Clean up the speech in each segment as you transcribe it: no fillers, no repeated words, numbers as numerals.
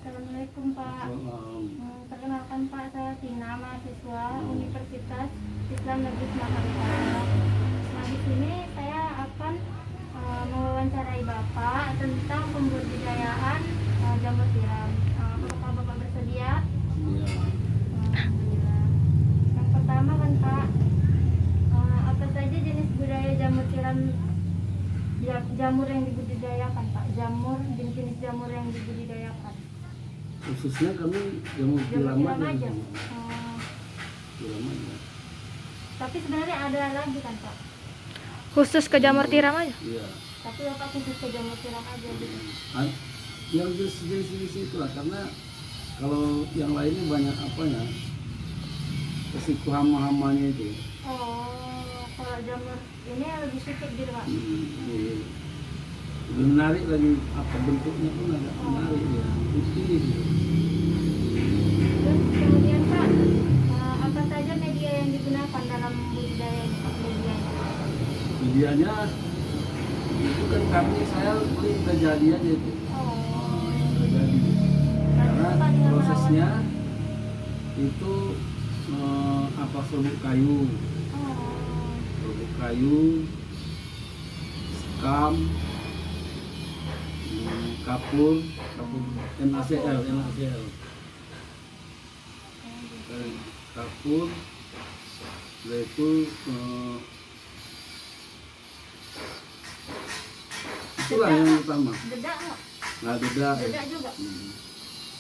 Assalamualaikum Pak. Salam. Perkenalkan Pak, saya Tina, mahasiswa Universitas Islam Negeri Sumatera Utara. Nah, di sini saya akan mewawancarai Bapak tentang pembudidayaan jamur tiram. Apakah Bapak bersedia? Iya. Alhamdulillah. Yang pertama kan Pak, apa saja jenis budaya jamur tiram, jamur yang dibudidayakan Pak? Jenis jamur yang dibudidayakan. Khususnya kami jamur tiram aja. Tiram aja. Tapi sebenarnya ada lagi kan Pak? Khusus ke jamur tiram aja? Iya. Tapi Bapak khusus ke jamur tiram aja gitu. Yang jenis-jenis itu lah, karena kalau yang lainnya banyak apanya, resiko hama-hamanya itu. Oh, kalau jamur ini lebih sedikit gitu Pak? Iya. Lebih menarik lagi, apa bentuknya pun agak menarik ya, putih gitu. Terus kemudian Pak, apa saja media yang digunakan dalam budidaya ini Pak? Medianya itu kan saya beli udah jadi aja itu. Oh, Udah jadi. Karena prosesnya itu serbuk kayu, sekam, kapur NaCl, kapur, yaitu itulah yang utama. Dedak nggak? Nggak dedak. Dedak juga?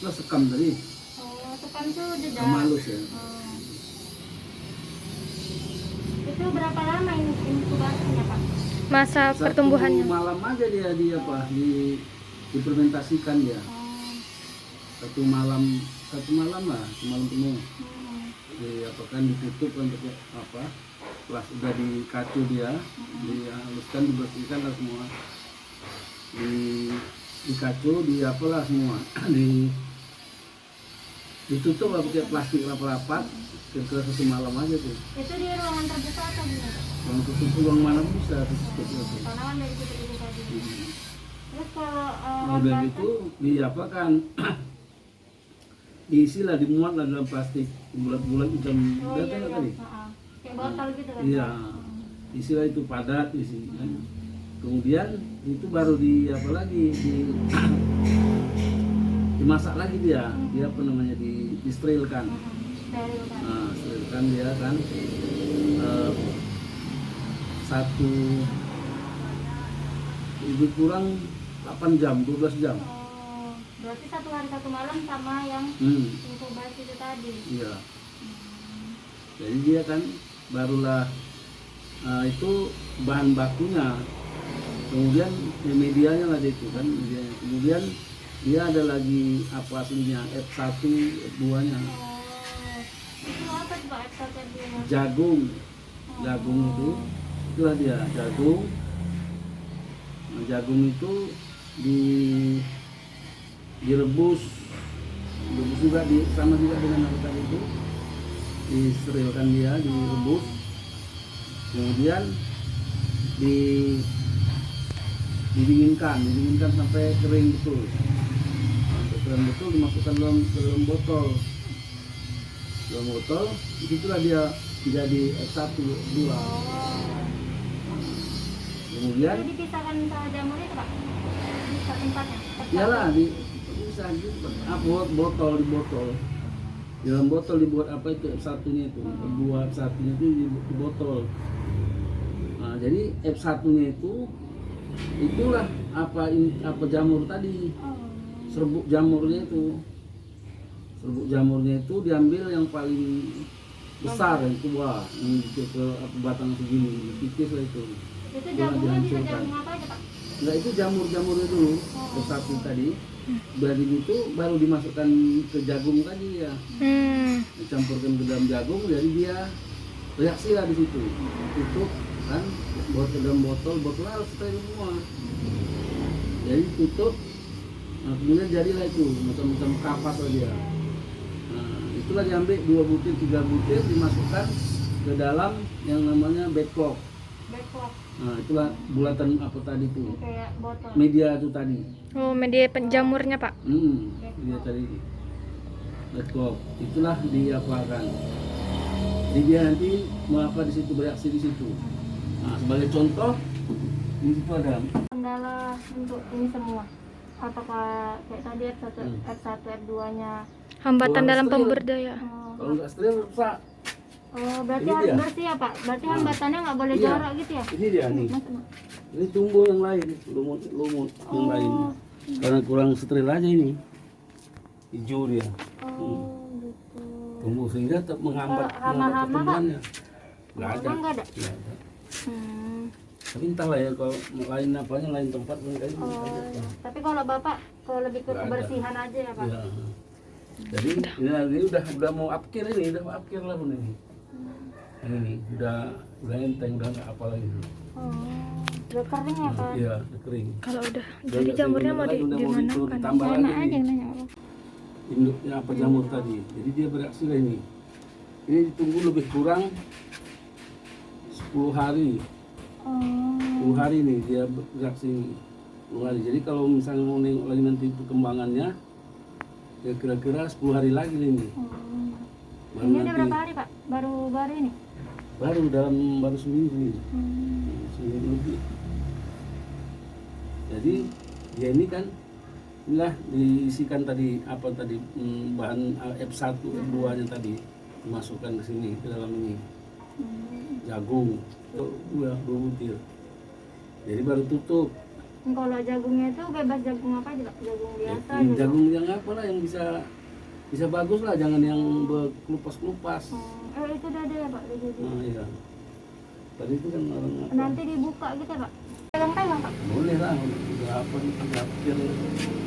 Lah sekam tadi, Oh, sekam itu dedak. sama halus ya. Itu berapa lama ini inkubasinya Pak? Masa pertumbuhannya? Satu malam aja dia difermentasikan dia. Satu malam lah, semalam penuh. Kan ditutup untuk apa? Setelah sudah dikacu dia, dihaluskan, dibersihkan lah semua. Dikacu, apalah semua. Ditutup lah pakai plastik rapat-rapat. Kira-kira satu malam aja tuh. Itu di ruangan terbuka atau gimana? Kalau tutup ruang mana bisa tutup itu. Karena kan dari situ itu tadi. Terus kalau Udah gitu diapakan? Diisilah, dimuat lah dalam plastik bulat-bulat hitam. Udah kan tadi? Kayak botol gitu kan? Iya. Isilah itu padat isi. Kan. Kemudian itu baru dimasak lagi dia. Dia apa namanya disterilkan. Nah, sterilkan dia kan lebih kurang 8 jam, 12 jam. Oh, berarti 1 hari 1 malam sama yang inkubasi itu tadi. Iya. Jadi dia kan barulah itu bahan bakunya. Kemudian medianya lah itu kan medianya. Kemudian dia ada lagi apa aslinya F1, F2-nya. Itu apa tuh Pak F1 F2-nya? Jagung itulah dia jagung. Nah, jagung itu direbus juga sama juga dengan apa tadi itu, disterilkan dia, direbus, kemudian didinginkan sampai kering betul. Kering betul dimasukkan dalam botol. Itulah dia jadi F1, 2. Kemudian itu dipisahkan sama jamur itu Pak? Bisa tempatnya? iyalah bisa buat botol, dalam botol dibuat apa itu F1-nya itu, buat F1-nya itu di botol. Nah, jadi F1-nya itulah apa jamur tadi, serbuk jamurnya itu diambil yang paling besar, yang tua, yang ke batang segini, tipis lah itu. Itu jamurnya bisa jagung apa aja Pak? Enggak, itu jamurnya dulu, F1 tadi. Dari itu baru dimasukkan ke jagung tadi ya. Dicampurkan ke dalam jagung, jadi dia reaksi lah di situ. Tutup kan, buat ke dalam botol harus steril semua. Jadi tutup, nah, kemudian jadilah itu macam-macam kapas lah dia. Nah, itulah diambil 2 butir, 3 butir, dimasukkan ke dalam yang namanya backlog. backward Nah, itulah bulatan apa tadi tuh? kayak botol. Media itu tadi. Oh, media penjamurnya, Pak. Media tadi. Betul. Itulah diapakan. Jadi dia nanti mau apa di situ, bereaksi di situ. Nah, sebagai contoh di situ ada Kendala untuk ini semua. Apakah kayak tadi F1, F2-nya? Hambatan Oh, dalam steril. pemberdayaan. kalau nggak steril rusak. Berarti Ini harus dia. bersih ya Pak? Berarti hambatannya nggak boleh Iya. jarak gitu ya? Ini dia nih. Mas, Ini tumbuh yang lain, lumut yang lain. Karena kurang steril aja ini. Hijau dia. gitu. Tumbuh sehingga tetap menghambat Hama-hama, Pak? pertumbuhannya. Nggak ada. Hama nggak ada? Nggak ada. Hmm. Tapi entahlah ya kalau lain apanya lain tempat mungkin Iya. Tapi kalau Bapak kalau lebih ke Nggak ada. kebersihan aja ya Pak? Ya. Jadi ini udah mau upkir ini, udah mau upkir lah pun ini. Ini udah enteng, udah nggak apa lagi. Udah kering ya Pak? Iya, udah kering. Kalau udah Udah jadi nggak jamurnya mau kering lagi, udah dimanakan? ditambah Enak lagi aja nih. nanya apa? Induknya apa jamur tadi. Jadi dia bereaksi lah ini. Ini ditunggu lebih kurang 10 hari. 10 hari nih dia bereaksi 10 hari. Jadi kalau misalnya mau nengok lagi nanti perkembangannya, ya kira-kira 10 hari lagi nih ini. Baru Ini udah nanti- berapa hari Pak? Baru ini? baru seminggu ini. Seminggu lebih. Jadi dia ini kan inilah diisikan tadi apa tadi bahan F1 F2 nya tadi dimasukkan ke sini ke dalam ini jagung itu dua butir. Jadi baru tutup. Kalau jagungnya itu bebas jagung apa aja Pak? Jagung biasa gitu? Jagung yang apa lah yang bisa bagus lah, jangan yang berkelupas-kelupas. Itu udah ada ya Pak? Udah jadi. Nah iya. Tadi itu kan orang apa? Nanti dibuka gitu ya Pak? Pegang-pegang Pak? Boleh lah, udah apa nih, udah pikir.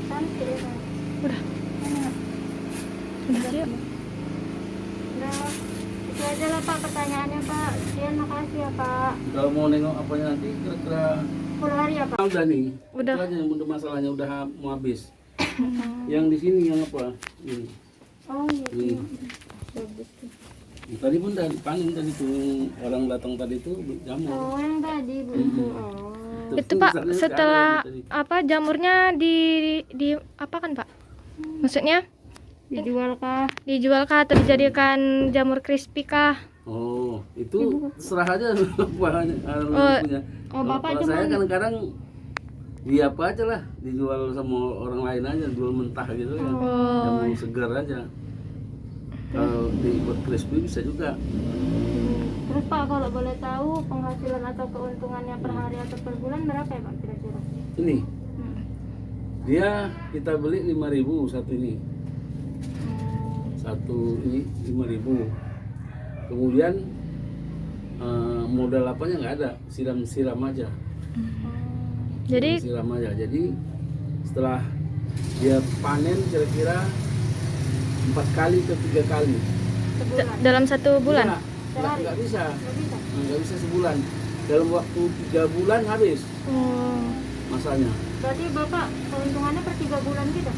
Cantik ya Pak? Udah. Enak. Udah siap. Udah. Itu aja lah Pak pertanyaannya Pak. Sekian makasih ya Pak. Kalau mau nengok apanya nanti kira-kira 10 hari ya Pak? udah nih. Udah. Itu aja yang untuk masalahnya udah mau habis. Yang di sini yang apa? Ini. Oh gitu. Ini. Bagus tuh. Tadi pun udah panen tadi tuh yang orang datang tadi tuh jamur. Oh yang tadi Bu. Oh. Tuh, Itu Pak, misalnya setelah ada tadi. apa jamurnya di apa kan Pak? Maksudnya Dijual kah? dijual kah atau dijadikan jamur crispy kah? Oh, itu serah aja bahannya. Punya. Oh, Bapak Kalau saya cuman- kadang-kadang di apa aja lah dijual sama orang lain aja, jual mentah gitu ya. Oh. Yang segar aja. Kalau dibuat crispy bisa juga. Terus Pak kalau boleh tahu penghasilan atau keuntungannya per hari atau per bulan berapa ya Pak kira-kira? Ini dia kita beli 5.000 satu ini. Satu ini 5.000. Kemudian modal apanya nggak ada, siram aja. Jadi Siram aja. Jadi setelah dia panen kira-kira 4 kali ke 3 kali. Sebulan? dalam 1 bulan. Nggak bisa. Nggak bisa? Nggak bisa sebulan. Dalam waktu 3 bulan habis Oh. masanya. Berarti Bapak keuntungannya per 3 bulan gitu?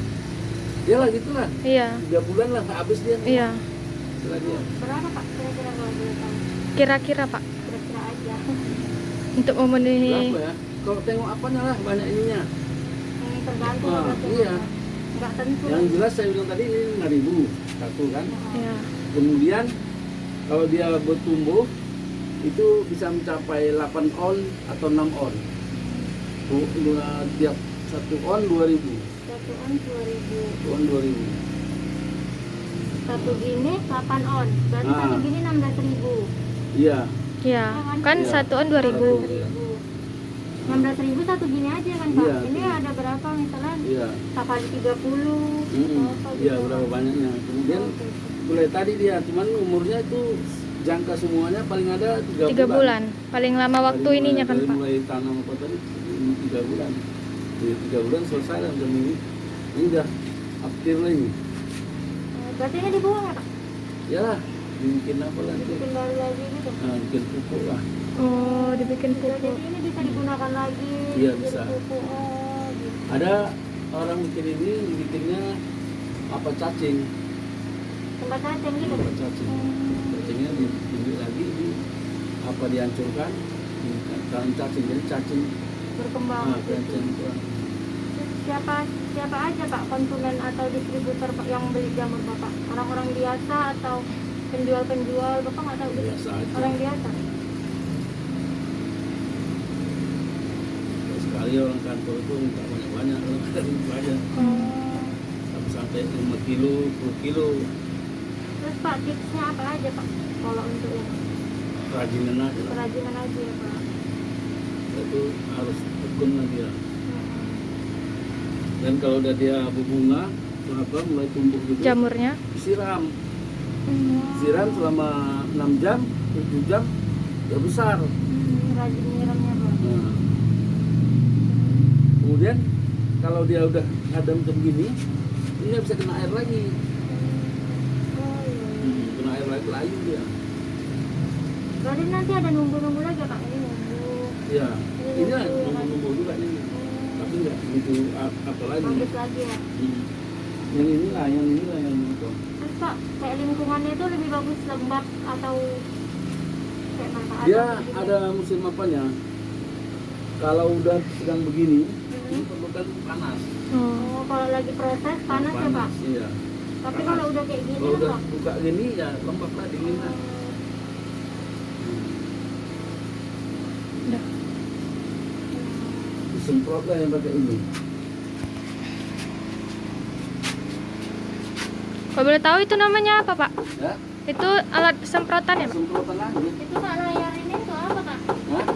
Ya lah gitulah. Iya. 3 bulan lah habis dia. Iya. Setelah dia. Berapa Pak kira-kira kalau boleh tahu? Kira-kira Pak Kira-kira aja. untuk memenuhi Berapa ya? Kalau tengok apanya lah banyak ininya. Tergantung Ah, berarti. iya. Nggak tentu. Yang jelas saya bilang tadi ini 5.000 satu kan. ya. Kemudian kalau dia bertumbuh itu bisa mencapai 8 on atau 6 on. Tiap 1 on 2.000. 1 on 2.000. 1 on 2.000. Satu gini 8 on. Berarti Ah. satu gini 16.000. Iya. Iya, kan Iya. 1 on 2.000. 16.000 satu gini aja kan Pak? Iya, Ini tuh. ada berapa misalnya? Iya. Kali 30. berapa Iya, gitu. berapa banyaknya. Kemudian mulai tadi dia cuman umurnya itu jangka semuanya paling ada 3 3 bulan. Paling lama waktu Dari ininya mulai- kan dari Pak. mulai tanam apa tadi 3 bulan. Di 3 bulan selesai lah jam ini udah akhir lagi. Berarti ini dibuang ya Pak? Ya lah, bikin apa lagi? Bikin baru lagi gitu? Nah, bikin pupuk lah. Oh, dibikin Jadi pupuk. ini bisa digunakan lagi. Iya, jadi bisa. pupuk. Oh, gitu. Ada orang bikin ini dibikinnya apa cacing? Tempat cacing gitu? Apa cacing? Cacingnya diambil lagi, apa dihancurkan, Tanam cacing, jadi cacing berkembang. cacing itu. Siapa aja Pak konsumen atau distributor Pak yang beli jamur Bapak? Orang-orang biasa atau penjual-penjual? Bapak nggak tahu gitu? Biasa aja. Orang biasa. Sekali orang kantor itu minta banyak-banyak, orang kadang banyak. Sampai 5 kilo, 10 kilo. Terus Pak tipsnya apa aja Pak kalau untuk ini? Kerajinan aja lah. Kerajinan aja ya Pak. Itu harus tekun lagi ya. Dan kalau udah dia berbunga, mulai tumbuh gitu, Jamurnya. siram selama 6 jam, 7 jam, ya besar. Rajin nyiramnya Pak. Nah, kemudian kalau dia udah ada macam gini, ini nggak bisa kena air lagi. Oh iya. Kena air lagi layu dia. Berarti nanti ada nunggu-nunggu lagi Pak, ini nunggu. Ya, ini lah nunggu juga ini. Tapi nggak begitu apa lagi. Bagus lagi ya. Yang inilah yang itu. Terus Pak, kayak lingkungannya itu lebih bagus lembab atau kayak mana Pak? Dia Atau gitu? ada musim apanya. Kalau udah sedang begini, ini perlukan panas. Oh, kalau lagi proses panas ya Pak? Iya. Tapi Panas. kalau udah kayak gini Kalau udah Pak? buka gini ya lembab lah, dingin lah. Udah. Disemprot lah yang pakai ini. Kalau boleh tahu itu namanya apa Pak? Ya, Itu alat semprotan ya Pak? semprotan aja. Itu Pak layar ini tuh apa Pak? Hah?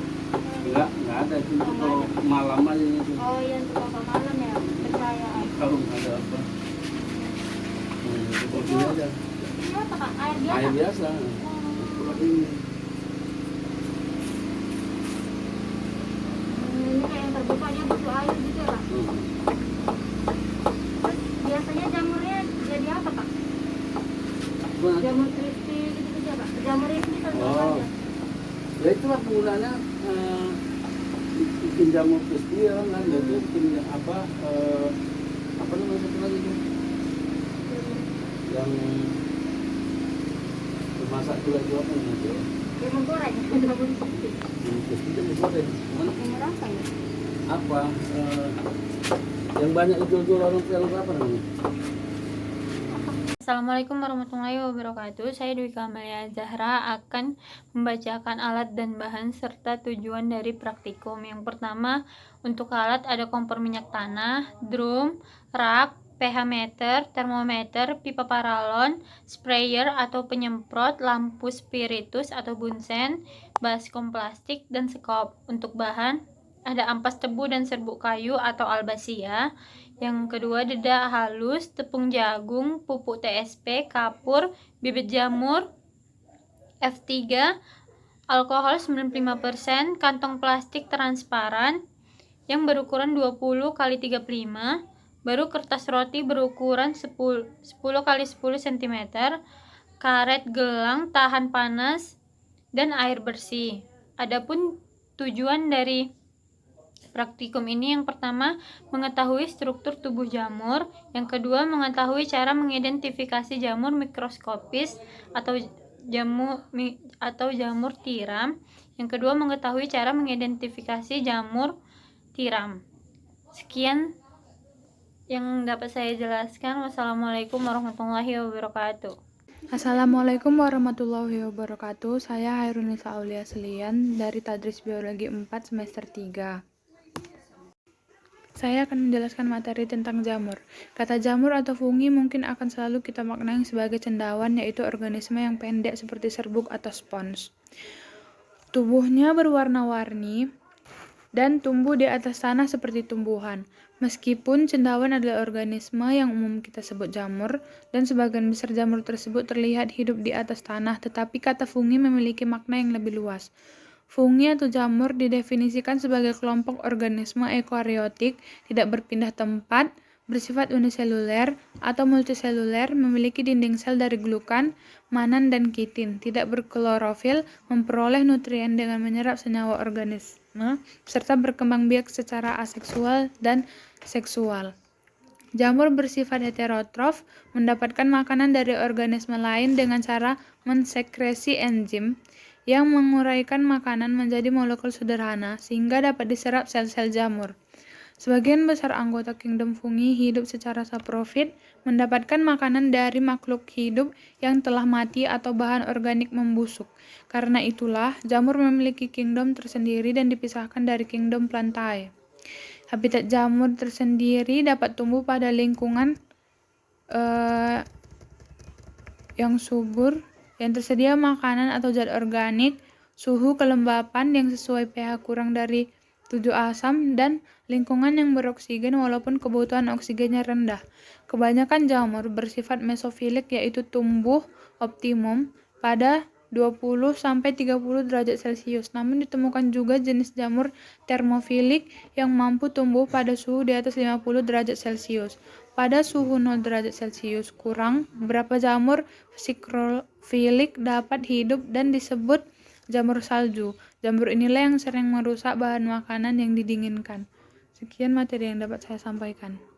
Enggak ada itu untuk kalau malam aja itu. Oh iya untuk Bapak malam ya, percaya. Kalau nggak ada apa. Itu aja. Ini apa Pak? Air biasa? Air biasa. Semprot ini. Ini kayak yang terbuka dia butuh air gitu ya Pak? Terus biasanya jamurnya jadi apa Pak? Nah, Jamur crispy gitu-gitu aja Pak? Jamur crispy tentu Oh. aja. ya itulah penggunaannya, bikin jamur crispy kan, itu bikin apa namanya satu lagi itu yang dimasak juga itu apa namanya? Jamur goreng, jamur crispy. Jamur crispy itu goreng. Mana Jamur apa ya? apa yang banyak dijual orang apa namanya? Assalamualaikum warahmatullahi wabarakatuh. Saya Dwi Kamelia Zahra akan membacakan alat dan bahan serta tujuan dari praktikum. Yang pertama, untuk alat ada kompor minyak tanah, drum, rak, pH meter, termometer, pipa paralon, sprayer atau penyemprot, lampu spiritus atau bunsen, baskom plastik, dan sekop. Untuk bahan ada ampas tebu dan serbuk kayu atau albasia. Yang kedua, dedak halus, tepung jagung, pupuk TSP, kapur, bibit jamur, F3, alkohol 95%, kantong plastik transparan yang berukuran 20 x 35, baru kertas roti berukuran 10 x 10 cm, karet gelang tahan panas, dan air bersih. Adapun tujuan dari praktikum ini, yang pertama mengetahui struktur tubuh jamur, yang kedua mengetahui cara mengidentifikasi jamur mikroskopis atau jamur tiram, yang kedua mengetahui cara mengidentifikasi jamur tiram. Sekian yang dapat saya jelaskan. Wassalamualaikum warahmatullahi wabarakatuh. Assalamualaikum warahmatullahi wabarakatuh. Saya Hairunisa Aulia Selian dari Tadris Biologi 4 semester 3. Saya akan menjelaskan materi tentang jamur. Kata jamur atau fungi mungkin akan selalu kita maknai sebagai cendawan, yaitu organisme yang pendek seperti serbuk atau spons. Tubuhnya berwarna-warni dan tumbuh di atas tanah seperti tumbuhan. Meskipun cendawan adalah organisme yang umum kita sebut jamur, dan sebagian besar jamur tersebut terlihat hidup di atas tanah, tetapi kata fungi memiliki makna yang lebih luas. Fungi atau jamur didefinisikan sebagai kelompok organisme eukariotik, tidak berpindah tempat, bersifat uniseluler atau multiseluler, memiliki dinding sel dari glukan, manan, dan kitin, tidak berklorofil, memperoleh nutrien dengan menyerap senyawa organisme, serta berkembang biak secara aseksual dan seksual. Jamur bersifat heterotrof, mendapatkan makanan dari organisme lain dengan cara mensekresi enzim yang menguraikan makanan menjadi molekul sederhana sehingga dapat diserap sel-sel jamur. Sebagian besar anggota kingdom fungi hidup secara saprofit, mendapatkan makanan dari makhluk hidup yang telah mati atau bahan organik membusuk. Karena itulah, jamur memiliki kingdom tersendiri dan dipisahkan dari kingdom Plantae. Habitat jamur tersendiri dapat tumbuh pada lingkungan yang subur, yang tersedia makanan atau zat organik, suhu kelembapan yang sesuai pH kurang dari 7 asam, dan lingkungan yang beroksigen walaupun kebutuhan oksigennya rendah. Kebanyakan jamur bersifat mesofilik, yaitu tumbuh optimum pada 20-30 derajat Celcius. Namun ditemukan juga jenis jamur termofilik yang mampu tumbuh pada suhu di atas 50 derajat Celcius. Pada suhu 0 derajat Celcius kurang, beberapa jamur psikrofilik dapat hidup dan disebut jamur salju. Jamur inilah yang sering merusak bahan makanan yang didinginkan. Sekian materi yang dapat saya sampaikan.